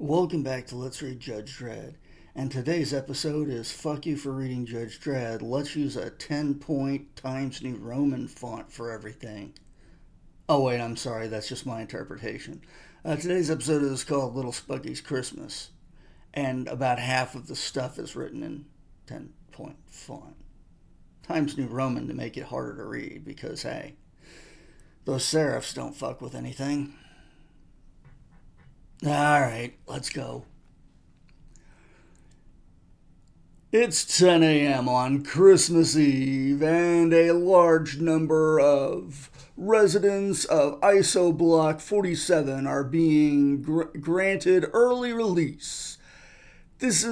Welcome back to Let's Read Judge Dredd, and today's episode is Fuck You for Reading Judge Dredd. Let's use a 10-point Times New Roman font for everything. Oh wait, I'm sorry, that's just my interpretation. Today's episode is called Little Spuggy's Christmas, and about half of the stuff is written in 10-point font. Times New Roman to make it harder to read, because hey, those serifs don't fuck with anything. Alright, let's go. It's 10 a.m. on Christmas Eve, and a large number of residents of ISO Block 47 are being granted early release. This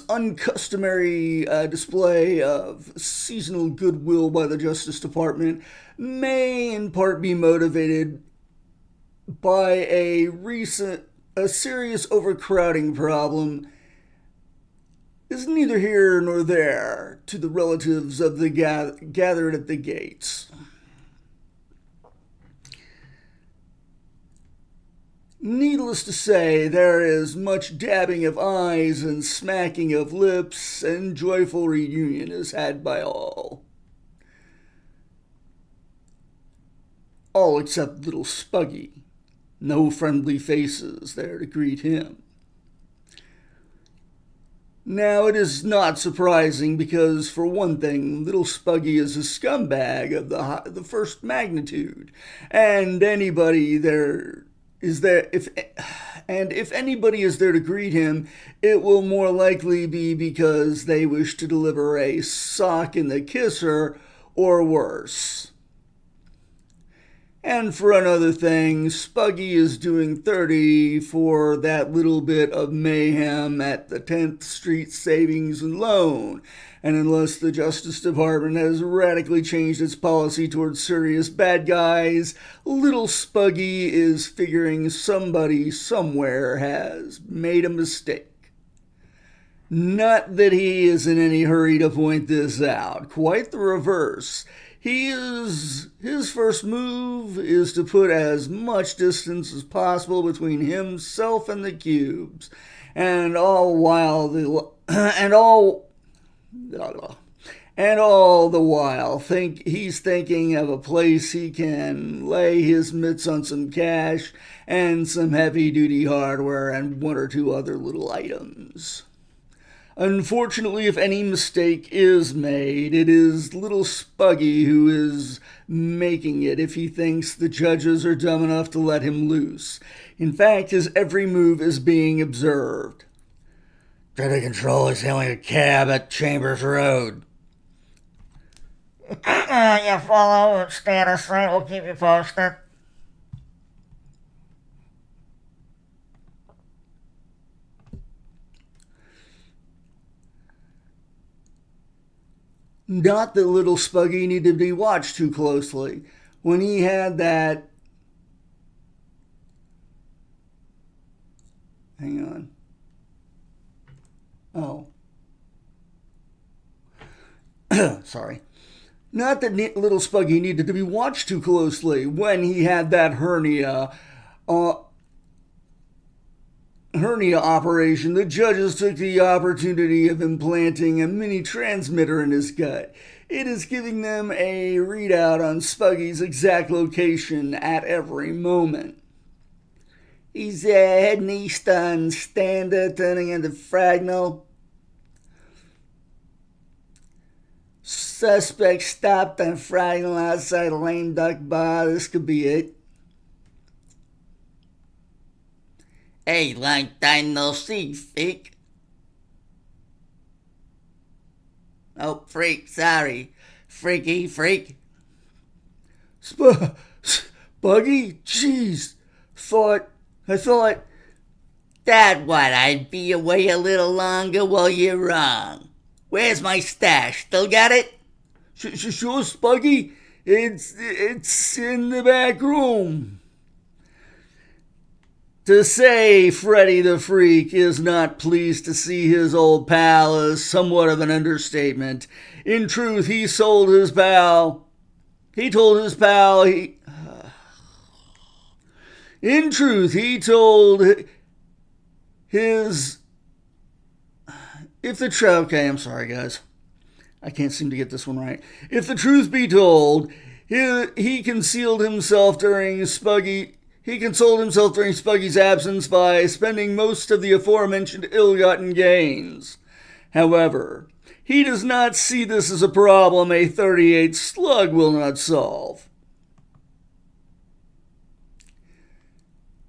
uncustomary display of seasonal goodwill by the Justice Department may in part be motivated by a serious overcrowding problem is neither here nor there to the relatives of the gathered at the gates. Needless to say, there is much dabbing of eyes and smacking of lips, and joyful reunion is had by all. All except little Spuggy. No friendly faces there to greet him. Now, it is not surprising because, for one thing, little Spuggy is a scumbag of the first magnitude, and if anybody is there to greet him, it will more likely be because they wish to deliver a sock in the kisser, or worse. And for another thing, Spuggy is doing 30 for that little bit of mayhem at the 10th Street Savings and Loan. And unless the Justice Department has radically changed its policy towards serious bad guys, little Spuggy is figuring somebody somewhere has made a mistake. Not that he is in any hurry to point this out. Quite the reverse. His first move is to put as much distance as possible between himself and the cubes, and all the while he's thinking of a place he can lay his mitts on some cash and some heavy-duty hardware and one or two other little items. Unfortunately, if any mistake is made, it is little Spuggy who is making it if he thinks the judges are dumb enough to let him loose. In fact, his every move is being observed. Dread Control is hailing a cab at Chambers Road. You follow status site, we'll keep you posted. Not that little Spuggy needed to be watched too closely. When he had that... Hang on. Oh. Sorry. Not that little Spuggy needed to be watched too closely when he had that hernia operation. The judges took the opportunity of implanting a mini transmitter in his gut. It is giving them a readout on Spuggy's exact location at every moment. He's heading east on Standard, turning into Fragnall. Suspect stopped on Fragnall outside a lame duck bar. This could be it. Hey, long time no see, freak. Oh, freak, sorry. Freaky freak. Spuggy? Jeez. I thought... That what, I'd be away a little longer? Well, you're wrong. Where's my stash? Still got it? Sure, Spuggy. It's in the back room. To say Freddy the Freak is not pleased to see his old pal is somewhat of an understatement. In truth, he told his pal In truth, he told Okay, I'm sorry, guys. I can't seem to get this one right. If the truth be told, he consoled himself during Spuggy's absence by spending most of the aforementioned ill-gotten gains. However, he does not see this as a problem a 38 slug will not solve.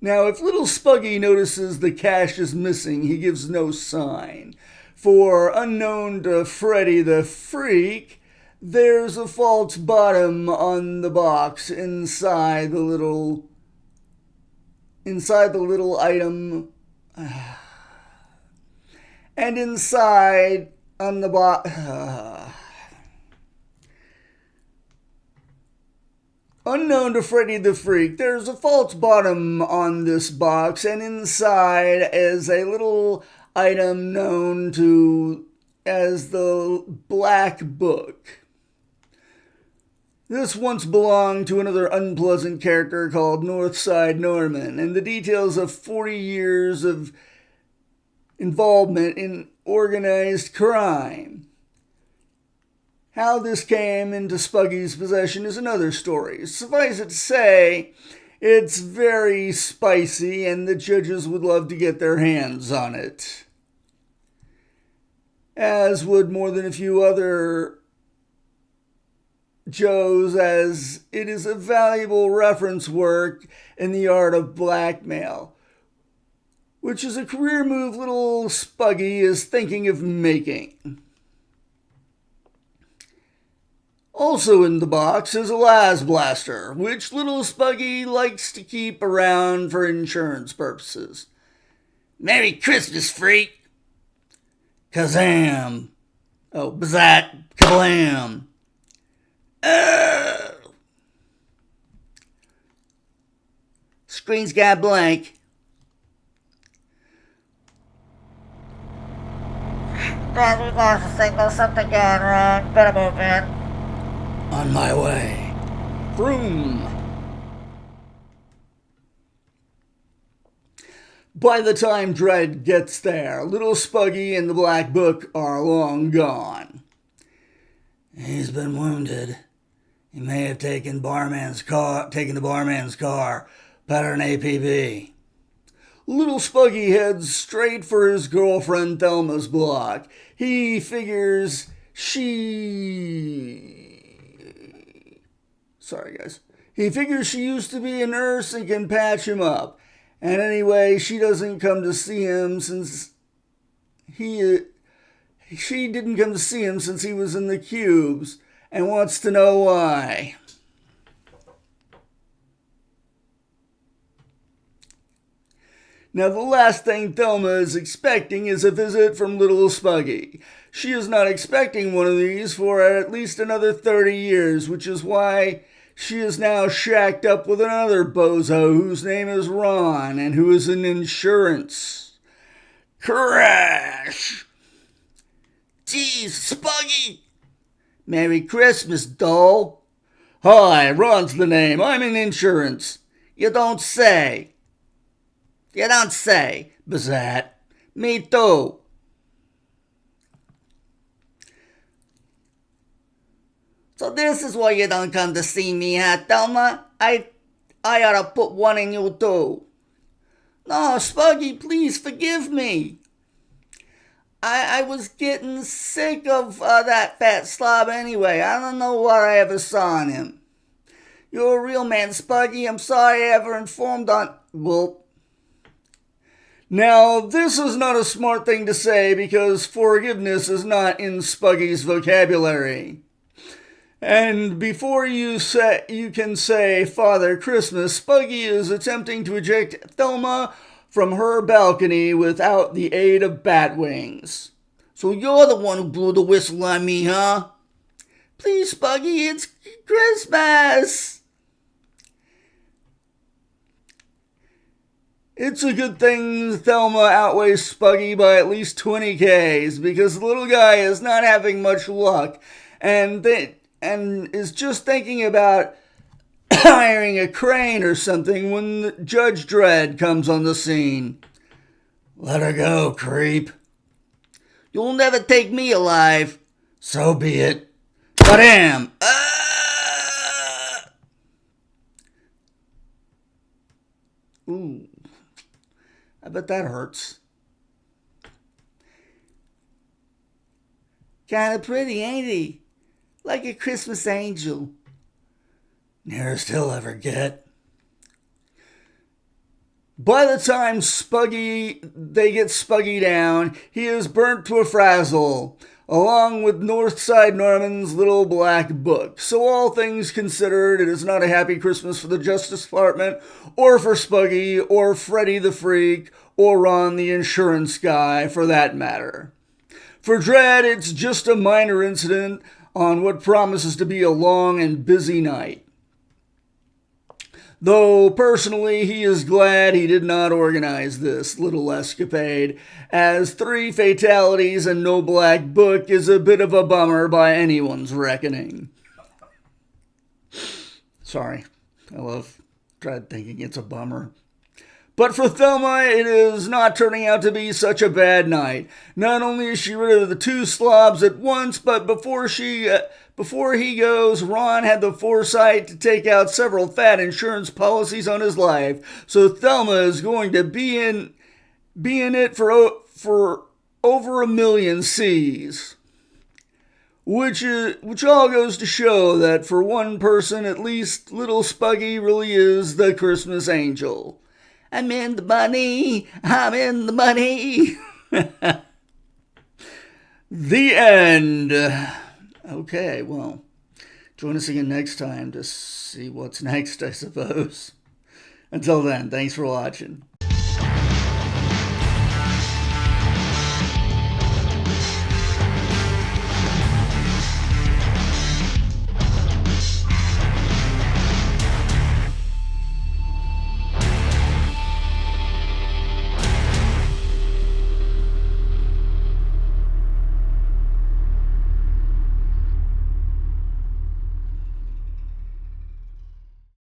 Now, if little Spuggy notices the cash is missing, he gives no sign. For unknown to Freddy the Freak, there's a false bottom on the box inside the little item. And inside on the box... Unknown to Freddy the Freak, there's a false bottom on this box, and inside is a little item known to as the Black Book. This once belonged to another unpleasant character called Northside Norman, and the details of 40 years of involvement in organized crime. How this came into Spuggy's possession is another story. Suffice it to say, it's very spicy, and the judges would love to get their hands on it. As would more than a few other Joes, as it is a valuable reference work in the art of blackmail, which is a career move little Spuggy is thinking of making. Also in the box is a las blaster, which little Spuggy likes to keep around for insurance purposes. Merry Christmas, freak! Kazam! Oh, bzat! Kablam! Screen's got blank. Dad, we lost the signal. Something gone wrong. Better move in. On my way. Vroom. By the time Dredd gets there, little Spuggy and the Black Book are long gone. He's been wounded. He may have taken the barman's car, put her an APB. Little Spuggy heads straight for his girlfriend Thelma's block. He figures she used to be a nurse and can patch him up. And anyway, she doesn't come to see him since he was in the cubes, and wants to know why. Now, the last thing Thelma is expecting is a visit from little Spuggy. She is not expecting one of these for at least another 30 years, which is why she is now shacked up with another bozo whose name is Ron and who is in insurance. Crash! Geez, Spuggy! Merry Christmas, doll. Hi, Ron's the name. I'm in insurance. You don't say. Bazat. Me too. So this is why you don't come to see me, huh, Thelma? I ought to put one in you too. No, Spuggy, please forgive me. I was getting sick of that fat slob anyway. I don't know what I ever saw in him. You're a real man, Spuggy. I'm sorry I ever informed on... Well... Now, this is not a smart thing to say because forgiveness is not in Spuggy's vocabulary. And before you can say Father Christmas, Spuggy is attempting to eject Thelma from her balcony without the aid of bat wings. So you're the one who blew the whistle on me, huh? Please, Spuggy, it's Christmas. It's a good thing Thelma outweighs Spuggy by at least 20 Ks because the little guy is not having much luck and is just thinking about hiring a crane or something when Judge Dredd comes on the scene. Let her go, creep. You'll never take me alive. So be it. Badam! Ooh. I bet that hurts. Kinda pretty, ain't he? Like a Christmas angel. Nearest he'll ever get. By the time they get Spuggy down, he is burnt to a frazzle, along with Northside Norman's little black book. So all things considered, it is not a happy Christmas for the Justice Department, or for Spuggy, or Freddy the Freak, or Ron the insurance guy, for that matter. For Dredd, it's just a minor incident on what promises to be a long and busy night. Though personally he is glad he did not organize this little escapade, as 3 fatalities and no black book is a bit of a bummer by anyone's reckoning. Sorry, I love Dredd thinking it's a bummer. But for Thelma, it is not turning out to be such a bad night. Not only is she rid of the 2 slobs at once, but before he goes, Ron had the foresight to take out several fat insurance policies on his life. So Thelma is going to be in it for over 1 million C's. Which all goes to show that for one person, at least, little Spuggy really is the Christmas angel. I'm in the money. I'm in the money. The end. Okay, well, join us again next time to see what's next, I suppose. Until then, thanks for watching.